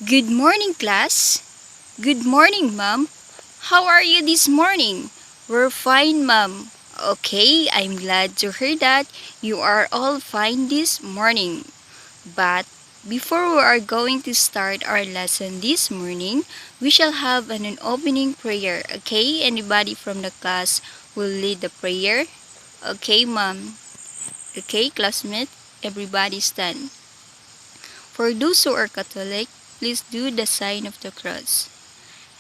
Good morning, class. Good morning, ma'am. How are you this morning? We're fine, ma'am. Okay, I'm glad to hear that you are all fine this morning. But before we are going to start our lesson this morning, we shall have an opening prayer. Okay, anybody from the class will lead the prayer. Okay, ma'am. Okay, classmate, everybody stand. For those who are Catholic, please do the sign of the cross.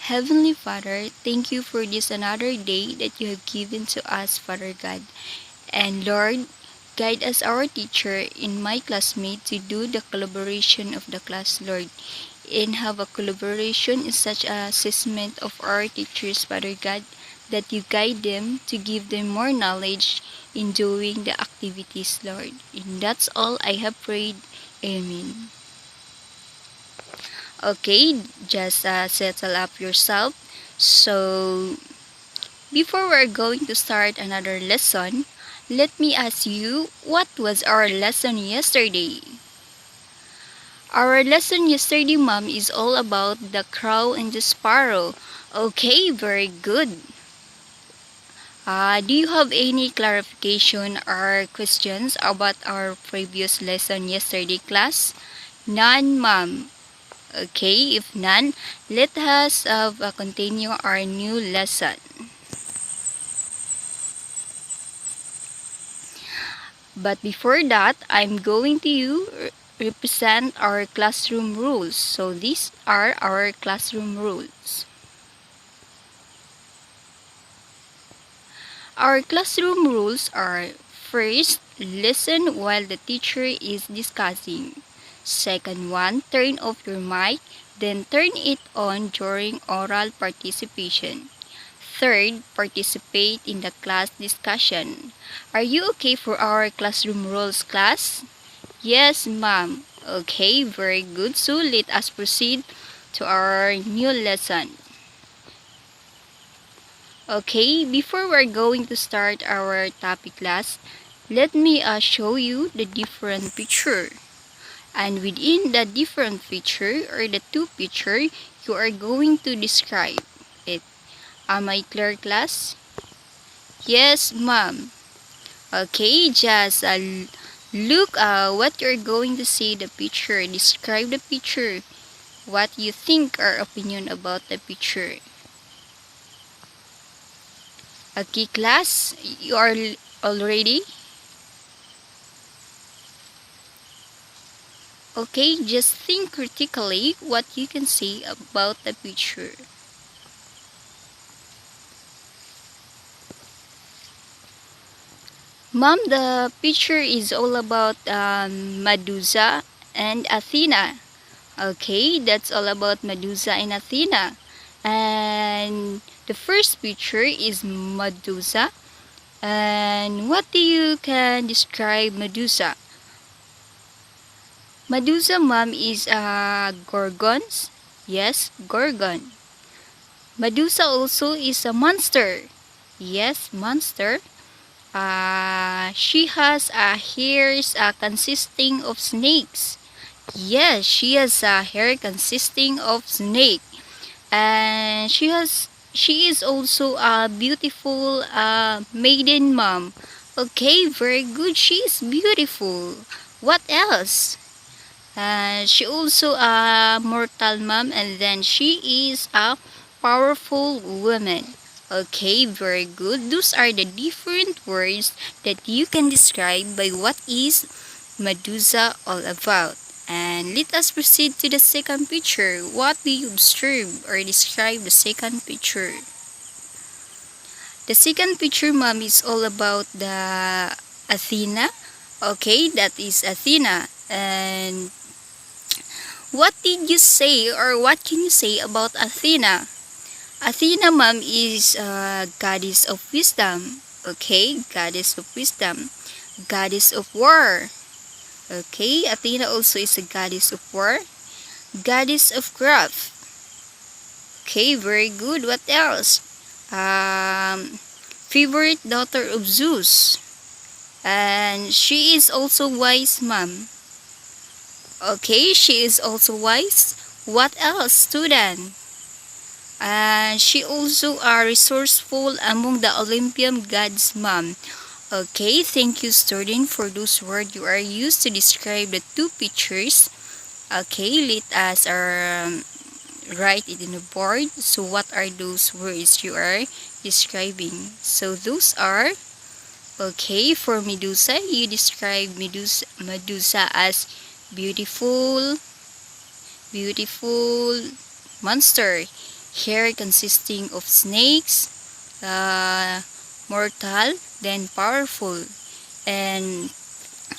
Heavenly Father, thank you for this another day that you have given to us, Father God. And Lord, guide us our teacher and my classmate to do the collaboration of the class, Lord. And have a collaboration in such a assessment of our teachers, Father God, that you guide them to give them more knowledge in doing the activities, Lord. And that's all I have prayed. Amen. Okay, just settle up yourself. So, before we're going to start another lesson, let me ask you, what was our lesson yesterday? Our lesson yesterday, mom, is all about the crow and the sparrow. Okay, very good. Do you have any clarification or questions about our previous lesson yesterday, class? None, mom. Okay, if none, let us continue our new lesson. But before that, I'm going to represent our classroom rules. So these are our classroom rules. Our classroom rules are: first, listen while the teacher is discussing. Second one, turn off your mic, then turn it on during oral participation. Third, participate in the class discussion. Are you okay for our classroom rules, class? Yes, ma'am. Okay, very good. So let us proceed to our new lesson. Okay, before we're going to start our topic, class, let me show you the different picture. And within the different picture or the two picture, you are going to describe it. Am I clear, class? Yes, ma'am. Okay, just look what you're going to see the picture. Describe the picture. What you think or opinion about the picture. Okay, class, you are already? Okay, just think critically what you can say about the picture. Mom, the picture is all about Medusa and Athena. Okay, that's all about Medusa and Athena. And the first picture is Medusa. And what do you can describe Medusa? Medusa, mom, is gorgons. Yes, gorgon. Medusa also is a monster. Yes, monster. She has hairs consisting of snakes. Yes, she has hair consisting of snake. And she is also a beautiful maiden mom. Okay, very good. She is beautiful. What else? She also a mortal mom, and then she is a powerful woman. Okay, very good. Those are the different words that you can describe by what is Medusa all about. And let us proceed to the second picture. What do you observe or describe the second picture? The second picture, mom, is all about the Athena. Okay, that is Athena. And what did you say or what can you say about Athena? Athena, mom, is a goddess of wisdom. Okay, goddess of wisdom. Goddess of war. Okay, Athena also is a goddess of war. Goddess of craft. Okay, very good. What else? Favorite daughter of Zeus. And she is also wise, mom. Okay, she is also wise. What else, student? And she also are resourceful among the Olympian gods, ma'am. Okay, thank you, student, for those words you are used to describe the two pictures. Okay, let us write it in the board. So what are those words you are describing? So those are, okay, for Medusa, you describe Medusa as beautiful, beautiful monster. Hair consisting of snakes, mortal, then powerful. And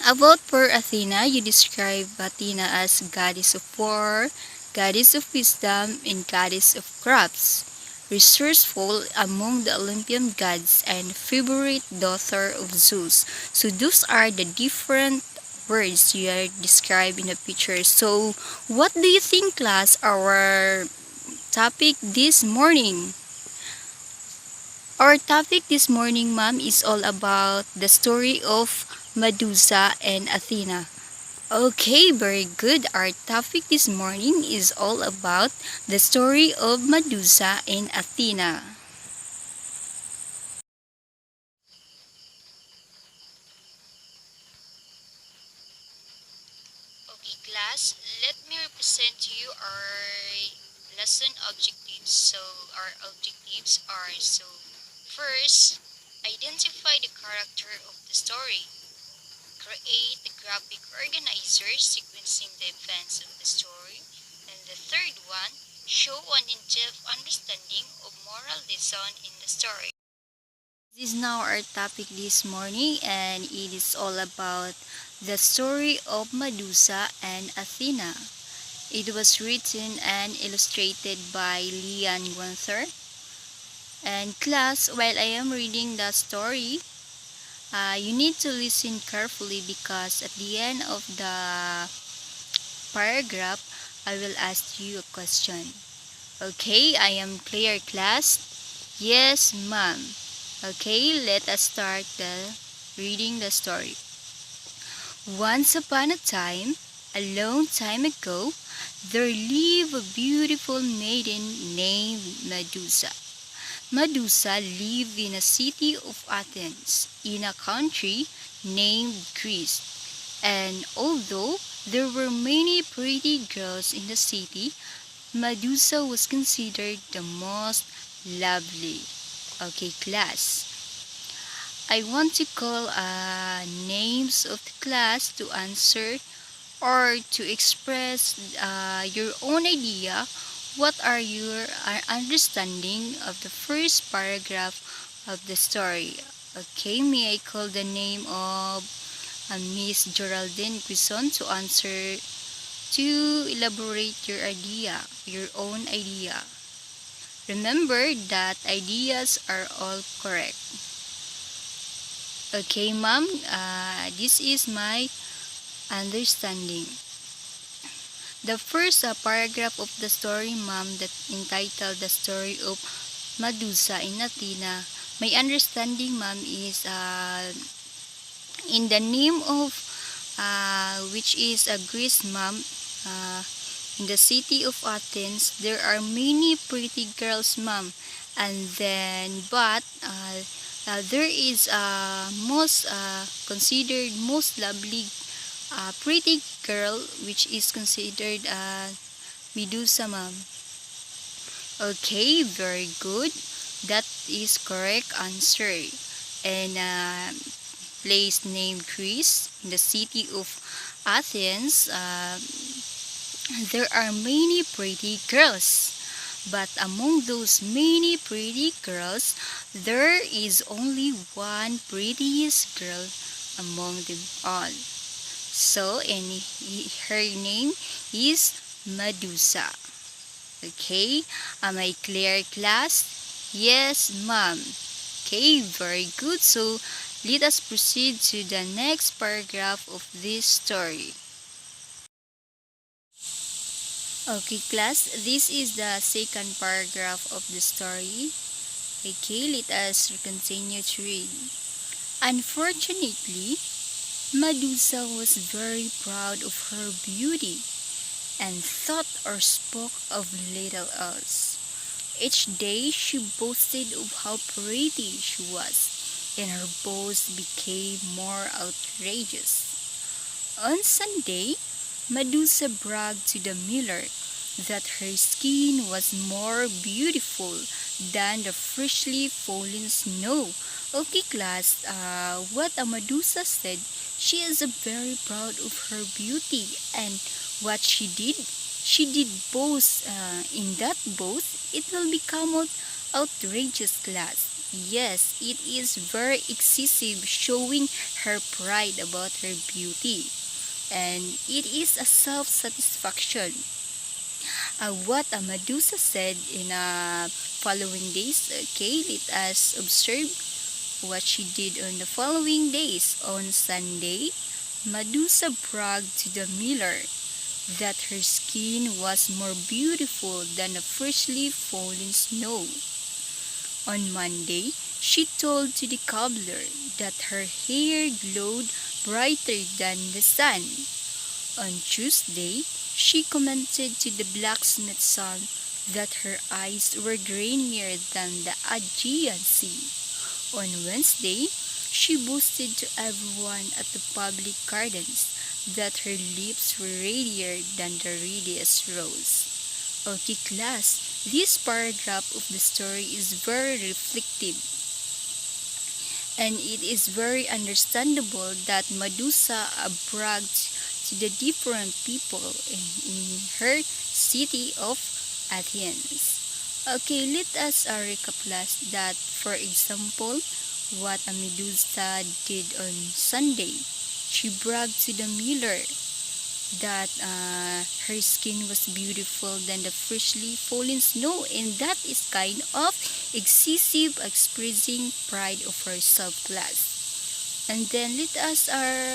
about for Athena, you describe Athena as goddess of war, goddess of wisdom, and goddess of crafts. Resourceful among the Olympian gods and favorite daughter of Zeus. So those are the different words you are described in the picture. So what do you think, class, our topic this morning? Our topic this morning, ma'am, is all about the story of Medusa and Athena. Okay, very good. Our topic this morning is all about the story of Medusa and Athena. Okay, class, let me represent to you our lesson objectives. So, our objectives are, first, identify the character of the story. Create the graphic organizer sequencing the events of the story. And the third one, show an in-depth understanding of moral lesson in the story. This is now our topic this morning, and it is all about the story of Medusa and Athena. It was written and illustrated by Leon Gunther. And class, while I am reading the story, you need to listen carefully because at the end of the paragraph, I will ask you a question. Okay, I am clear, class? Yes, ma'am. Okay, let us start the reading the story. Once upon a time, a long time ago, there lived a beautiful maiden named Medusa. Medusa lived in a city of Athens, in a country named Greece. And although there were many pretty girls in the city, Medusa was considered the most lovely. Okay, class. I want to call names of the class to answer or to express your own idea. What are your understanding of the first paragraph of the story? Okay, may I call the name of Miss Geraldine Quison to answer, to elaborate your idea, your own idea. Remember that ideas are all correct. Okay, ma'am, this is my understanding. The first paragraph of the story, ma'am, that entitled The Story of Medusa in Athena, my understanding, ma'am, is in the name of which is a Greece, ma'am. Uh, in the city of Athens, there are many pretty girls, ma'am. And then, but there is most considered most lovely pretty girl, which is considered Medusa, ma'am. Okay, very good. That is correct answer. And place named Greece, in the city of Athens, there are many pretty girls. But among those many pretty girls, there is only one prettiest girl among them all. So, and her name is Medusa. Okay, am I clear, class? Yes, ma'am. Okay, very good. So, let us proceed to the next paragraph of this story. Okay, class, this is the second paragraph of the story. Okay, let us continue to read. Unfortunately, Medusa was very proud of her beauty and thought or spoke of little else. Each day she boasted of how pretty she was, and her boast became more outrageous. On Sunday, Medusa bragged to the miller that her skin was more beautiful than the freshly fallen snow. Okay, class, what a Medusa said, she is very proud of her beauty, and what she did boast. In that boast, it will become outrageous, class. Yes, it is very excessive, showing her pride about her beauty, and it is a self-satisfaction. What a Medusa said in following days. Okay, let us observe what she did on the following days. On Sunday, Medusa bragged to the miller that her skin was more beautiful than the freshly fallen snow. On Monday, she told to the cobbler that her hair glowed brighter than the sun. On Tuesday, she commented to the blacksmith's son that her eyes were grainier than the Aegean Sea. On Wednesday, she boasted to everyone at the public gardens that her lips were redder than the readiest rose. Okay, class, this paragraph of the story is very reflective, and it is very understandable that Medusa bragged to the different people in her city of Athens. Okay, let us recap class that, for example, what a Medusa did on Sunday. She bragged to the miller that her skin was beautiful than the freshly fallen snow, and that is kind of excessive expressing pride of herself, class. And then let us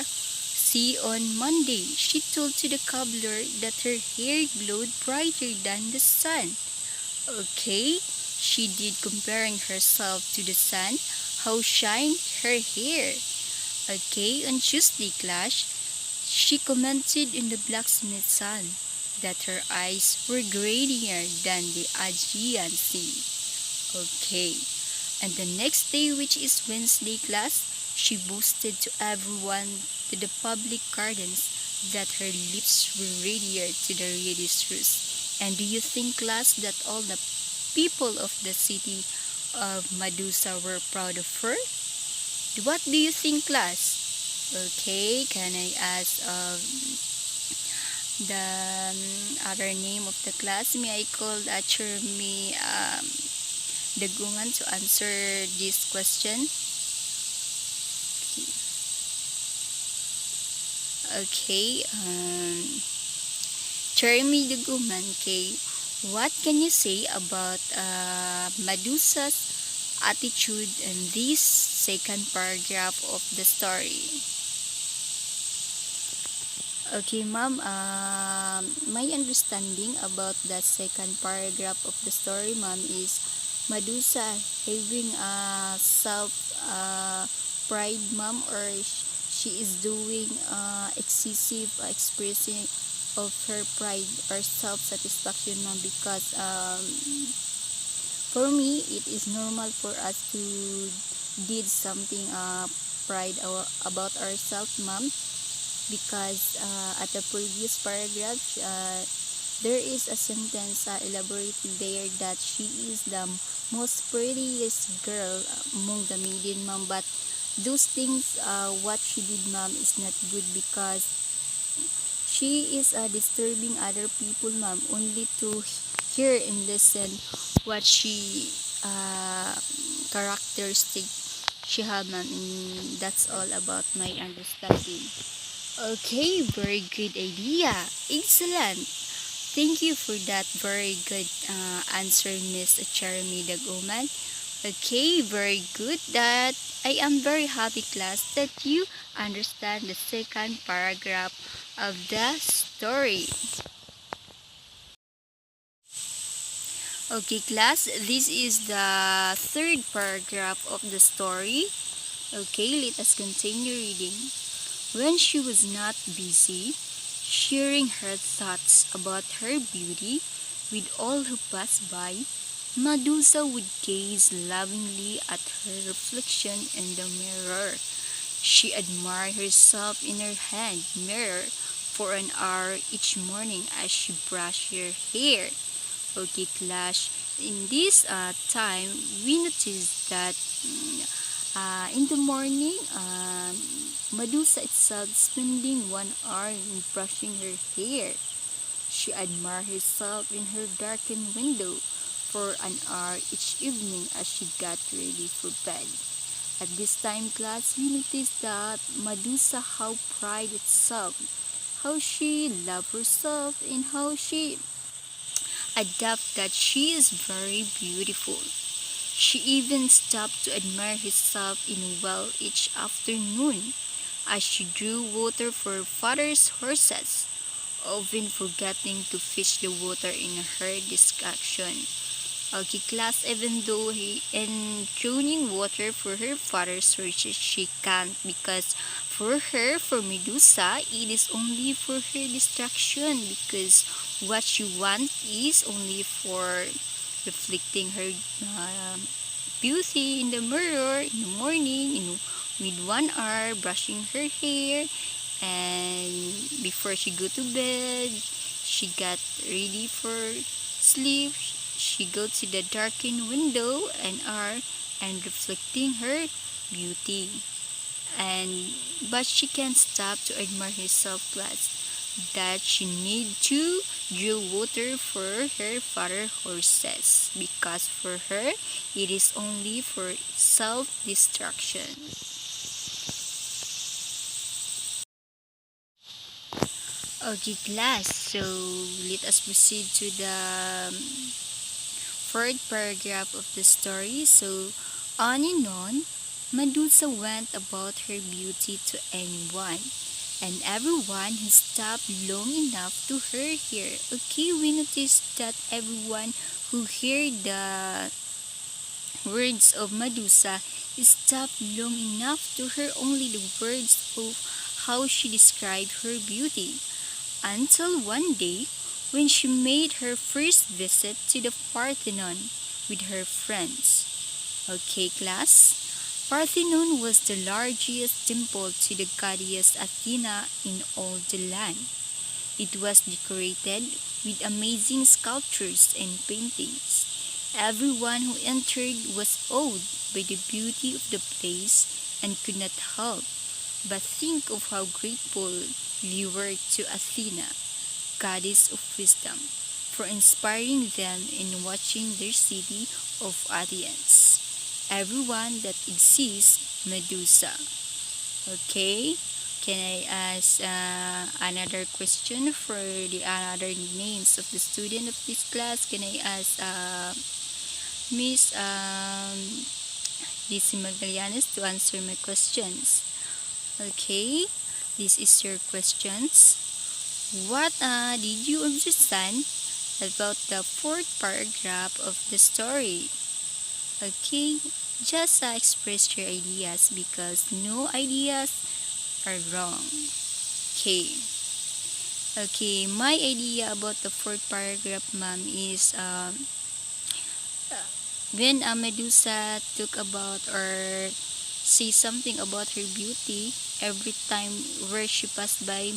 see on Monday, she told to the cobbler that her hair glowed brighter than the sun. Okay, she did comparing herself to the sun, how shine her hair. Okay, on Tuesday, class, she commented in the blacksmith's son that her eyes were grainier than the Aegean Sea. Okay, and the next day, which is Wednesday, class, she boasted to everyone to the public gardens that her lips were redder to the readiest rose. And do you think, class, that all the people of the city of Medusa were proud of her? What do you think, class? Okay, can I ask the other name of the class? May I call Chermi Dagungan to answer this question? Okay, Chermi Dagungan, okay. What can you say about Medusa's attitude in this second paragraph of the story? Okay, ma'am, my understanding about the second paragraph of the story, ma'am, is Medusa having a self pride, ma'am, or she is doing excessive expressing of her pride or self-satisfaction, ma'am, because for me, it is normal for us to did something pride about ourselves, ma'am, because at the previous paragraph, there is a sentence elaborated there that she is the most prettiest girl among the maiden, ma'am. But those things, what she did, ma'am, is not good, because she is disturbing other people, ma'am, only to hear and listen what she characteristic she had, ma'am. And that's all about my understanding. Okay, very good idea. Excellent. Thank you for that very good answer, Miss Jeremy Dagoman. Okay, very good. That I am very happy, class, that you understand the second paragraph of the story. Okay, class, this is the third paragraph of the story. Okay, let us continue reading. When she was not busy, sharing her thoughts about her beauty with all who passed by. Medusa would gaze lovingly at her reflection in the mirror. She admired herself in her hand mirror for an hour each morning as she brushed her hair. Okay, class. In this time, we noticed that in the morning, Medusa itself spending 1 hour in brushing her hair. She admired herself in her darkened window for an hour each evening as she got ready for bed. At this time, class, we noticed that Medusa how pride itself, how she loved herself, and how she adapt that she is very beautiful. She even stopped to admire herself in a well each afternoon as she drew water for her father's horses, often forgetting to fetch the water in her distraction. Okay, class, even though he in drowning water for her father's horses, she can't because for her, for Medusa, it is only for her distraction because what she wants is only for reflecting her beauty in the mirror in the morning, with 1 hour brushing her hair, and before she go to bed, she got ready for sleep. She go to the darkened window and are and reflecting her beauty. And but she can't stop to admire herself class that she need to draw water for her father horses because for her it is only for self-destruction. Okay, class. So let us proceed to the fourth paragraph of the story. So on and on, Medusa went about her beauty to anyone and everyone who stopped long enough to hear her. Okay, we noticed that everyone who heard the words of Medusa stopped long enough to hear only the words of how she described her beauty. Until one day, when she made her first visit to the Parthenon with her friends. Okay, class? Parthenon was the largest temple to the goddess Athena in all the land. It was decorated with amazing sculptures and paintings. Everyone who entered was awed by the beauty of the place and could not help but think of how grateful they were to Athena, goddess of wisdom, for inspiring them in watching their city of Athens. Everyone that exists, Medusa. Okay? Can I ask another question for the other names of the student of this class? Can I ask Miss Lizzie Magallanes to answer my questions? Okay, this is your questions. What did you understand about the fourth paragraph of the story? Okay, just express your ideas because no ideas are wrong. Okay. Okay, my idea about the fourth paragraph, ma'am, is when a Medusa took about or say something about her beauty, every time where she passed by,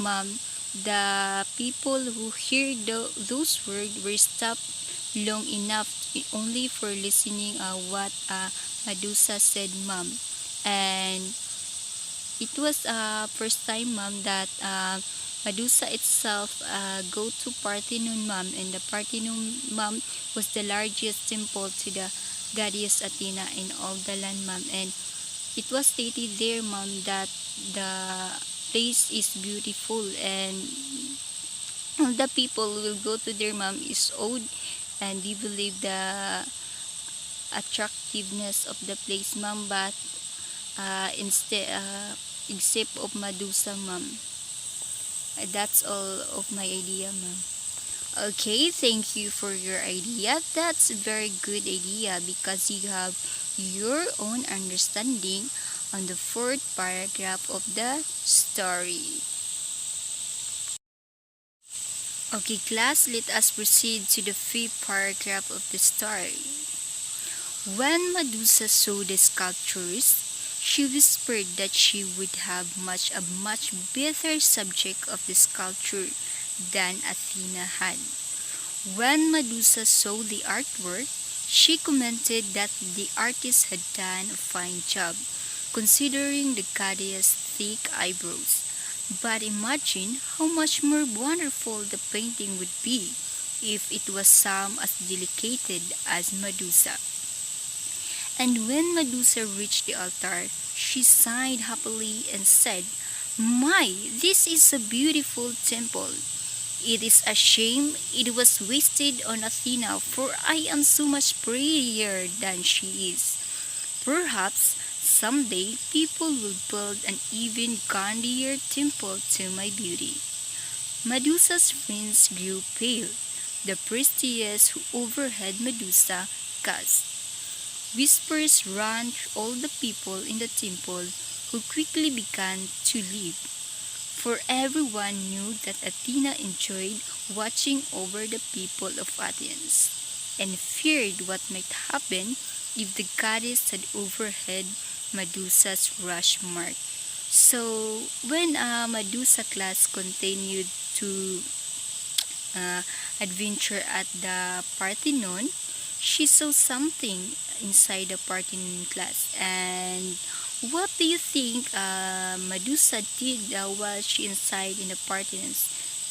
ma'am, the people who hear those words were stopped long enough only for listening what Medusa said, ma'am. And it was first time, ma'am, that Medusa itself go to Parthenon, ma'am, and the Parthenon, ma'am, was the largest temple to the goddess Athena in all the land, ma'am. And it was stated there, ma'am, that the place is beautiful and all the people will go to there, ma'am, is old and they believe the attractiveness of the place, ma'am, but instead except of Medusa, ma'am. That's all of my idea, ma'am. Okay, thank you for your idea. That's a very good idea because you have your own understanding on the fourth paragraph of the story. Okay, class, let us proceed to the fifth paragraph of the story. When Medusa saw the sculptures, she whispered that she would have a much better subject of the sculpture than Athena had. When Medusa saw the artwork, she commented that the artist had done a fine job, considering the goddess' thick eyebrows. But imagine how much more wonderful the painting would be if it was some as delicate as Medusa. And when Medusa reached the altar, she sighed happily and said, "My, this is a beautiful temple. It is a shame it was wasted on Athena, for I am so much prettier than she is. Perhaps someday people will build an even grandeur temple to my beauty." Medusa's friends grew pale. The priestess who overheard Medusa gasped. Whispers ran through all the people in the temple, who quickly began to leave, for everyone knew that Athena enjoyed watching over the people of Athens, and feared what might happen if the goddess had overheard Medusa's rash remark. So, when Medusa class continued to uh, adventure at the Parthenon, she saw something inside the Parthenon class. And what do you think Medusa did while she inside in the Parthenons?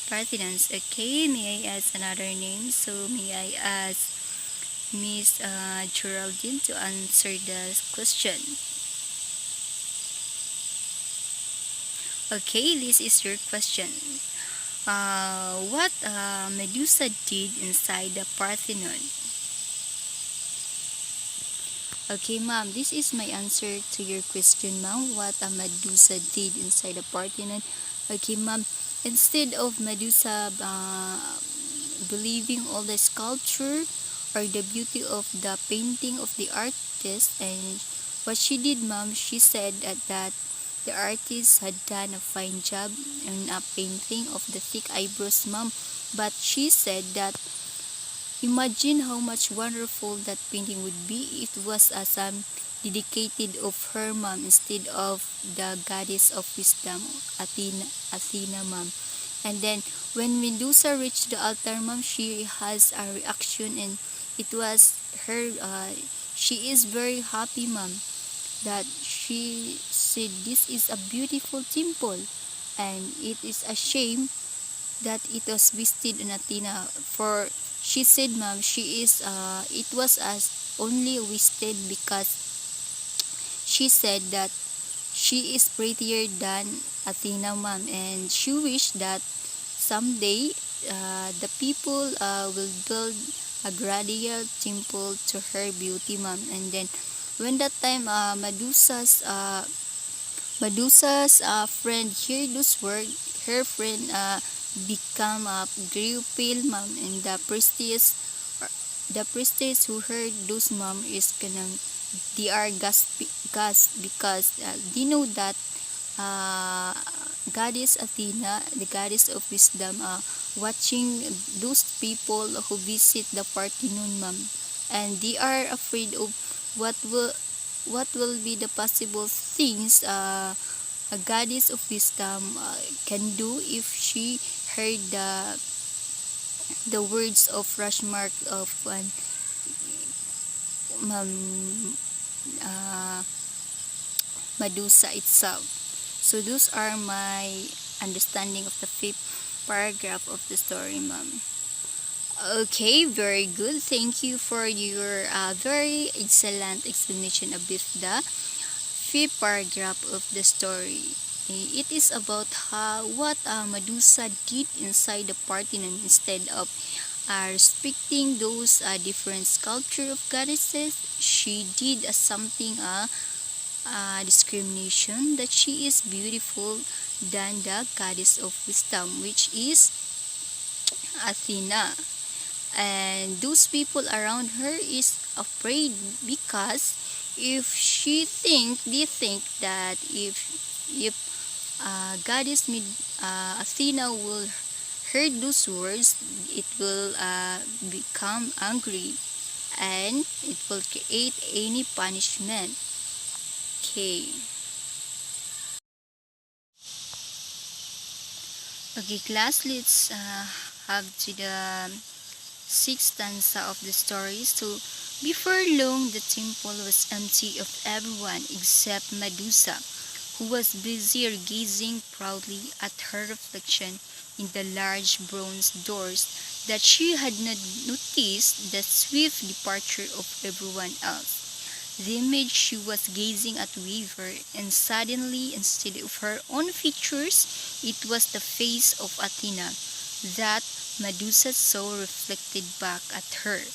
Parthenons. Okay, may I ask another name? So may I ask Miss Geraldine to answer the question. Okay, this is your question. What Medusa did inside the Parthenon? Okay, ma'am, this is my answer to your question, ma'am. What a Medusa did inside the Parthenon. Okay, ma'am. Instead of Medusa believing all the sculpture or the beauty of the painting of the artist, and what she did, ma'am, she said that the artist had done a fine job in a painting of the thick eyebrows, ma'am. But she said that imagine how much wonderful that painting would be if it was a some dedicated of her mom instead of the goddess of wisdom, Athena mom. And then when Medusa reached the altar, mom, she has a reaction, and it was her. She is very happy, mom, that she said this is a beautiful temple, and it is a shame that it was wasted on Athena. For she said, ma'am, she is it was as only wasted because she said that she is prettier than Athena, ma'am, and she wished that someday the people will build a gradual temple to her beauty, ma'am. And then when that time Medusa's friend heard those words, her friend become grew pale, ma'am, and the priestess who heard those, ma'am, is kanang they are gasp because they know that uh, goddess Athena, the goddess of wisdom, watching those people who visit the Parthenon, ma'am, and they are afraid of what will what will be the possible things a goddess of wisdom can do if she heard the words of Rashmark of um, uh, Medusa itself. So those are my understanding of the fifth paragraph of the story, ma'am. Okay, very good. Thank you for your very excellent explanation of the fifth paragraph of the story. It is about what Medusa did inside the Parthenon instead of respecting those different sculpture of goddesses. She did something discrimination that she is beautiful than the goddess of wisdom, which is Athena. And those people around her is afraid because if they think that if goddess Athena will heard those words, it will become angry and it will create any punishment. Okay. Okay, class, let's have to the sixth stanza of the story. So, before long, the temple was empty of everyone except Medusa, who was busy gazing proudly at her reflection in the large bronze doors that she had not noticed the swift departure of everyone else. The image she was gazing at wavered, and suddenly, instead of her own features, it was the face of Athena that Medusa saw reflected back at her.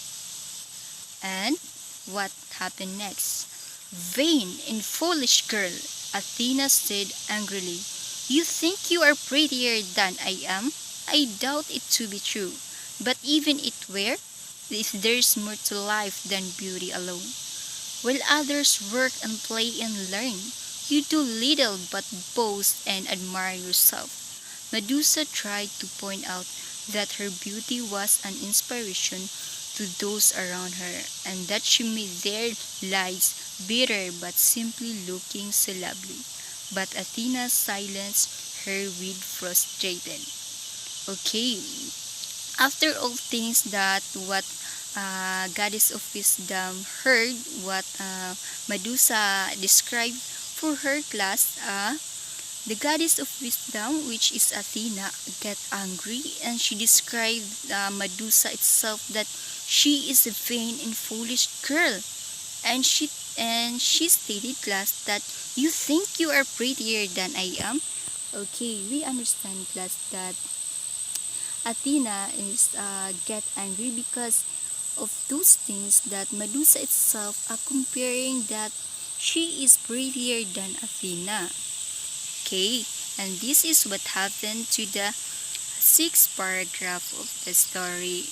And what happened next? "Vain and foolish girl," Athena said angrily. "You think you are prettier than I am? I doubt it to be true. But even it were, if there's more to life than beauty alone. While others work and play and learn, you do little but boast and admire yourself." Medusa tried to point out that her beauty was an inspiration to those around her, and that she made their lives bitter but simply looking so lovely. But Athena silenced her with frustration. Okay, after all things that what goddess of wisdom heard what Medusa described for her class, the goddess of wisdom, which is Athena, got angry and she described Medusa itself that she is a vain and foolish girl, and she stated class that you think you are prettier than I am. Okay, we understand class that Athena is get angry because of those things that Medusa itself are comparing that she is prettier than Athena. Okay, and this is what happened to the sixth paragraph of the story.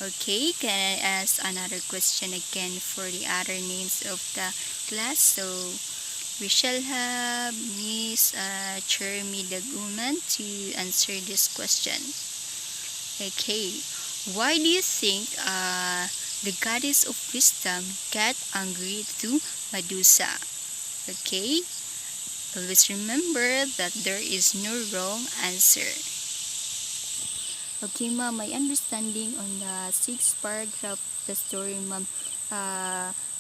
Okay, can I ask another question again for the other names of the class? So we shall have Miss Chermi Daguman to answer this question. Okay, why do you think the goddess of wisdom got angry to Medusa? Okay, always remember that there is no wrong answer. Okay, ma'am, my understanding on the sixth paragraph of the story, ma'am,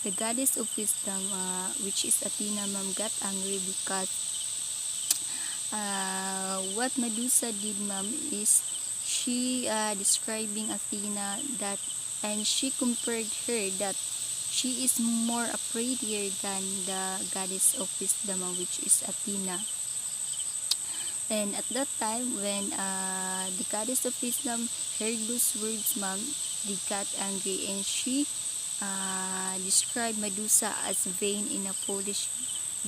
the goddess of wisdom, which is Athena, ma'am, got angry because what Medusa did, ma'am, is she describing Athena that, and she compared her that she is more prettier than the goddess of wisdom, which is Athena. And at that time, when the goddess of wisdom heard those words, ma'am, they got angry, and she described Medusa as vain and a foolish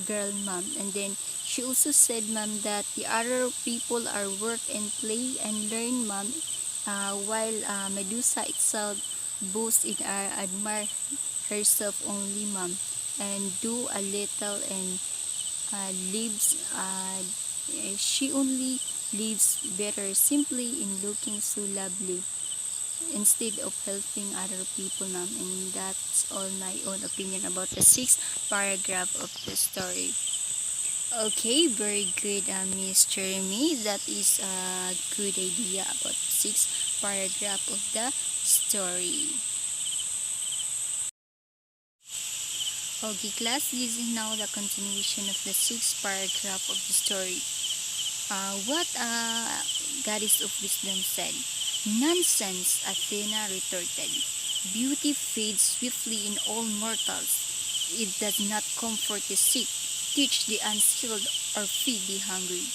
girl, ma'am. And then she also said, ma'am, that the other people are work and play and learn, ma'am, while Medusa itself boasts in admire herself only, ma'am, and do a little and lives she only lives better simply in looking so lovely instead of helping other people, ma'am. And that's all my own opinion about the sixth paragraph of the story. Okay, very good, Miss Jeremy. That is a good idea about the sixth paragraph of the story. Okay, class, this is now the continuation of the sixth paragraph of the story. What goddess of wisdom said. "Nonsense," Athena retorted. "Beauty fades swiftly in all mortals. It does not comfort the sick, teach the unskilled, or feed the hungry.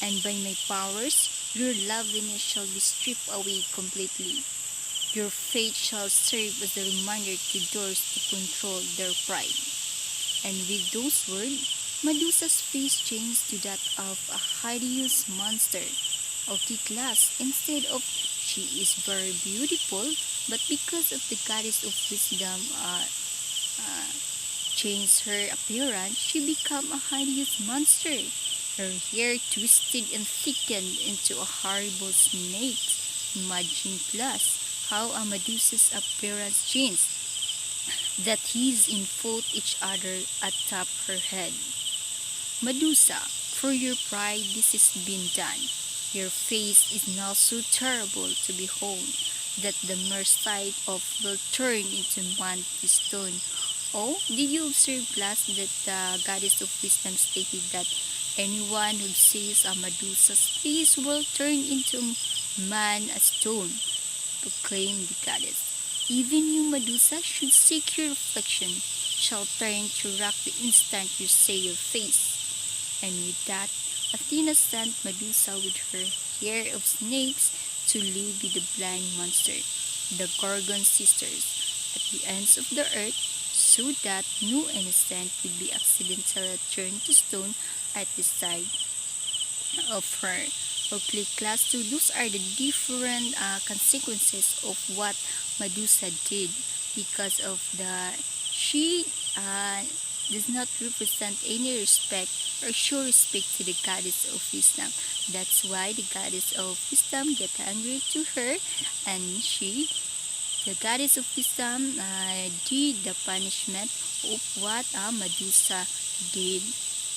And by my powers, your loveliness shall be stripped away completely. Your fate shall serve as a reminder to those to control their pride." And with those words, Medusa's face changed to that of a hideous monster. Okay, class, instead of she is very beautiful, but because of the goddess of wisdom uh, changed her appearance, she became a hideous monster. Her hair twisted and thickened into a horrible snake. Imagine plus how a Medusa's appearance changed, that he's in fought each other atop her head. Medusa, for your pride this has been done. Your face is now so terrible to behold that the mere sight of will turn into man to stone. Oh, did you observe last that the goddess of wisdom stated that anyone who sees a Medusa's face will turn into man a stone? Proclaimed the goddess. Even you, Medusa, should seek your reflection, shall turn to rock the instant you say your face. And with that, Athena sent Medusa with her hair of snakes to live with the blind monster, the Gorgon sisters, at the ends of the earth, so that no innocent would be accidentally turned to stone at the sight of her. Okay, class 2, those are the different consequences of what Medusa did because of the she does not represent any respect or show respect to the goddess of wisdom. That's why the goddess of wisdom get angry to her, and the goddess of wisdom, did the punishment of what Medusa did.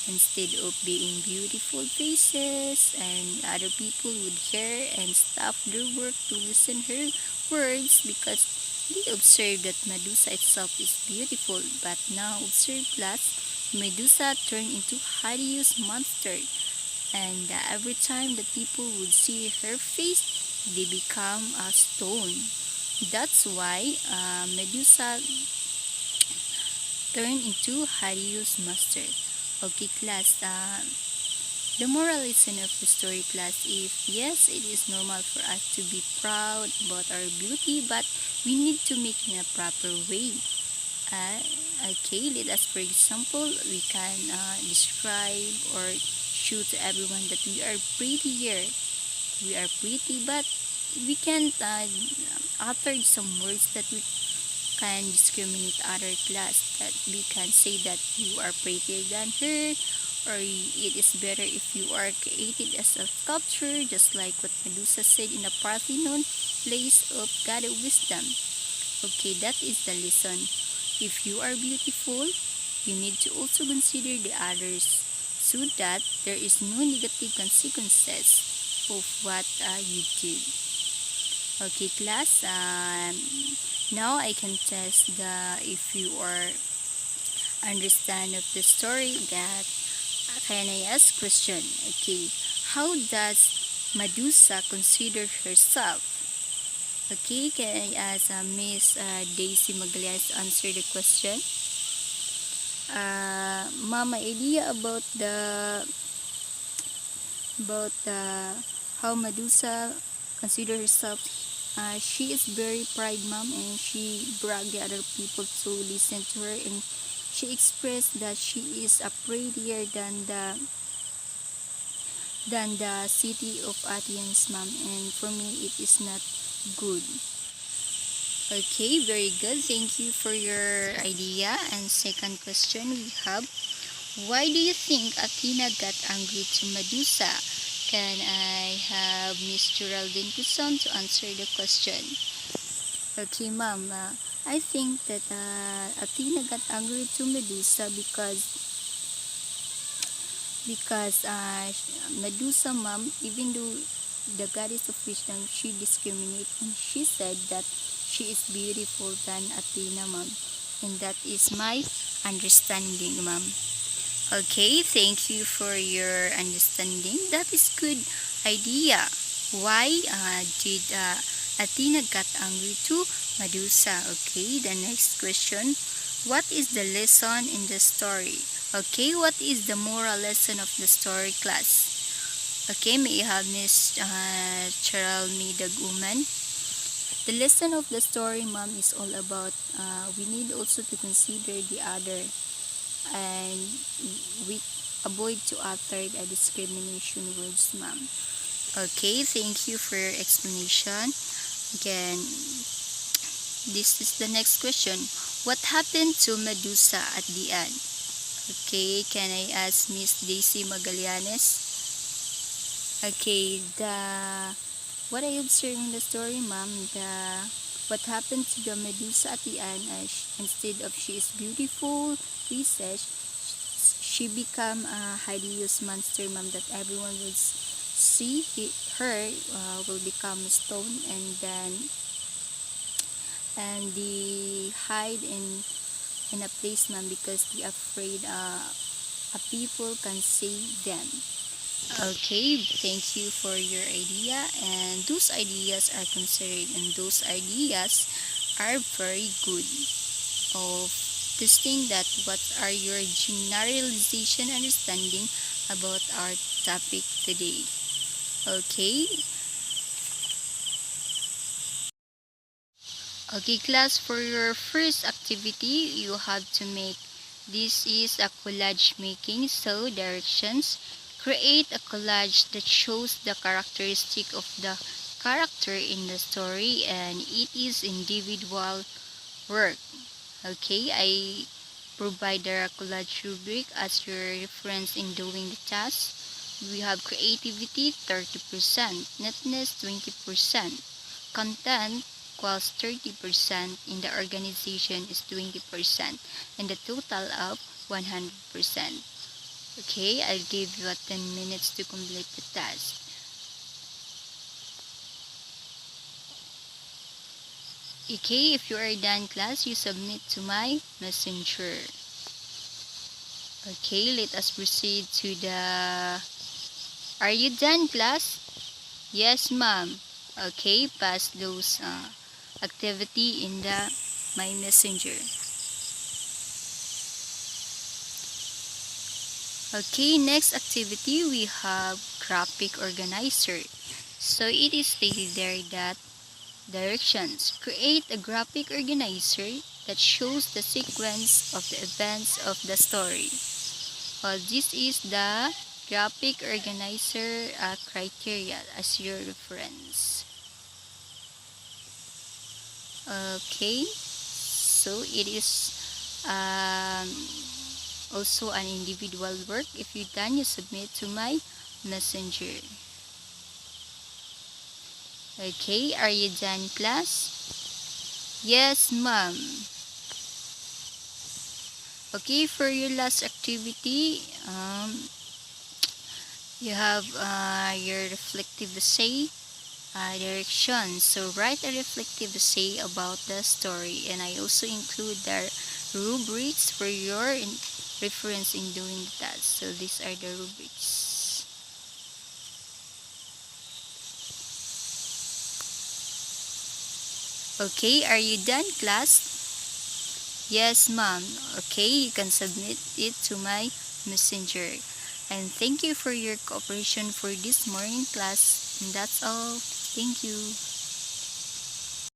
Instead of being beautiful faces and other people would hear and stop their work to listen her words because they observe that Medusa itself is beautiful. But now observe class, Medusa turned into hideous monster, and every time that people would see her face, they become a stone. That's why Medusa turned into hideous monster. Okay, class. The moral lesson of the story, class, if yes, it is normal for us to be proud about our beauty, but we need to make it in a proper way. Uh, okay, let us, for example, we can describe or show to everyone that we are prettier. We are pretty, but we can't utter some words that we can discriminate other class, that we can say that you are prettier than her, or it is better if you are created as a sculpture, just like what Medusa said in the Parthenon place of God of wisdom. Okay, that is the lesson. If you are beautiful, you need to also consider the others so that there is no negative consequences of what you did. Okay, class. Now I can test the if you are understand of the story that can I ask question. Okay, how does Medusa consider herself? Okay, can I ask Miss Daisy Magallanes to answer the question? Mama, idea about how Medusa consider herself. She is very proud, mom, and she bragged the other people to listen to her, and she expressed that she is prettier than the city of Athens, mom, and for me it is not good. Okay, very good. Thank you for your idea. And second question we have, why do you think Athena got angry to Medusa? Can I have Miss Geraldine Cuson to answer the question? Okay, ma'am. I think that Athena got angry to Medusa because Medusa, ma'am, even though the goddess of wisdom, she discriminated and she said that she is beautiful than Athena, ma'am. And that is my understanding, ma'am. Okay, thank you for your understanding. That is good idea. Why did Athena got angry to Medusa? Okay, the next question. What is the lesson in the story? Okay, what is the moral lesson of the story, class? Okay, may I have Miss Cheryl Daguman? The lesson of the story, ma'am, is all about we need also to consider the other, and we avoid to utter a discrimination words, ma'am. Okay, thank you for your explanation. Again, this is the next question. What happened to Medusa at the end? Okay, can I ask Miss Daisy Magallanes? Okay, what I observed in the story, ma'am, what happened to the Medusa at the end, instead of she is beautiful, princess, she become a hideous monster, ma'am, that everyone will see her will become a stone, and then they hide in a place, ma'am, because they afraid a people can see them. Okay, thank you for your idea, and those ideas are considered, and those ideas are very good of testing that what are your generalization understanding about our topic today. Okay. Okay, class, for your first activity, you have to make, this is a collage making, so directions. Create a collage that shows the characteristic of the character in the story, and it is individual work. Okay, I provide the collage rubric as your reference in doing the task. We have creativity 30%, neatness 20%, content equals 30%, in the organization is 20%, and the total of 100%. Okay, I'll give you 10 minutes to complete the task. Okay, if you are done, class, you submit to my messenger. Okay, let us proceed to the... Are you done, class? Yes, ma'am. Okay, pass those activity in the my messenger. Okay, next activity we have graphic organizer. So it is stated there that directions. Create a graphic organizer that shows the sequence of the events of the story. Well, this is the graphic organizer criteria as your reference. Okay, so it is also an individual work. If you done, you submit to my messenger. Okay, are you done, class? Yes, ma'am. Okay, for your last activity, you have your reflective essay direction. So write a reflective essay about the story, and I also include the rubrics for your reference in doing the task. So these are the rubrics. Okay, are you done, class? Yes, ma'am. Okay, you can submit it to my messenger. And thank you for your cooperation for this morning class. And that's all. Thank you.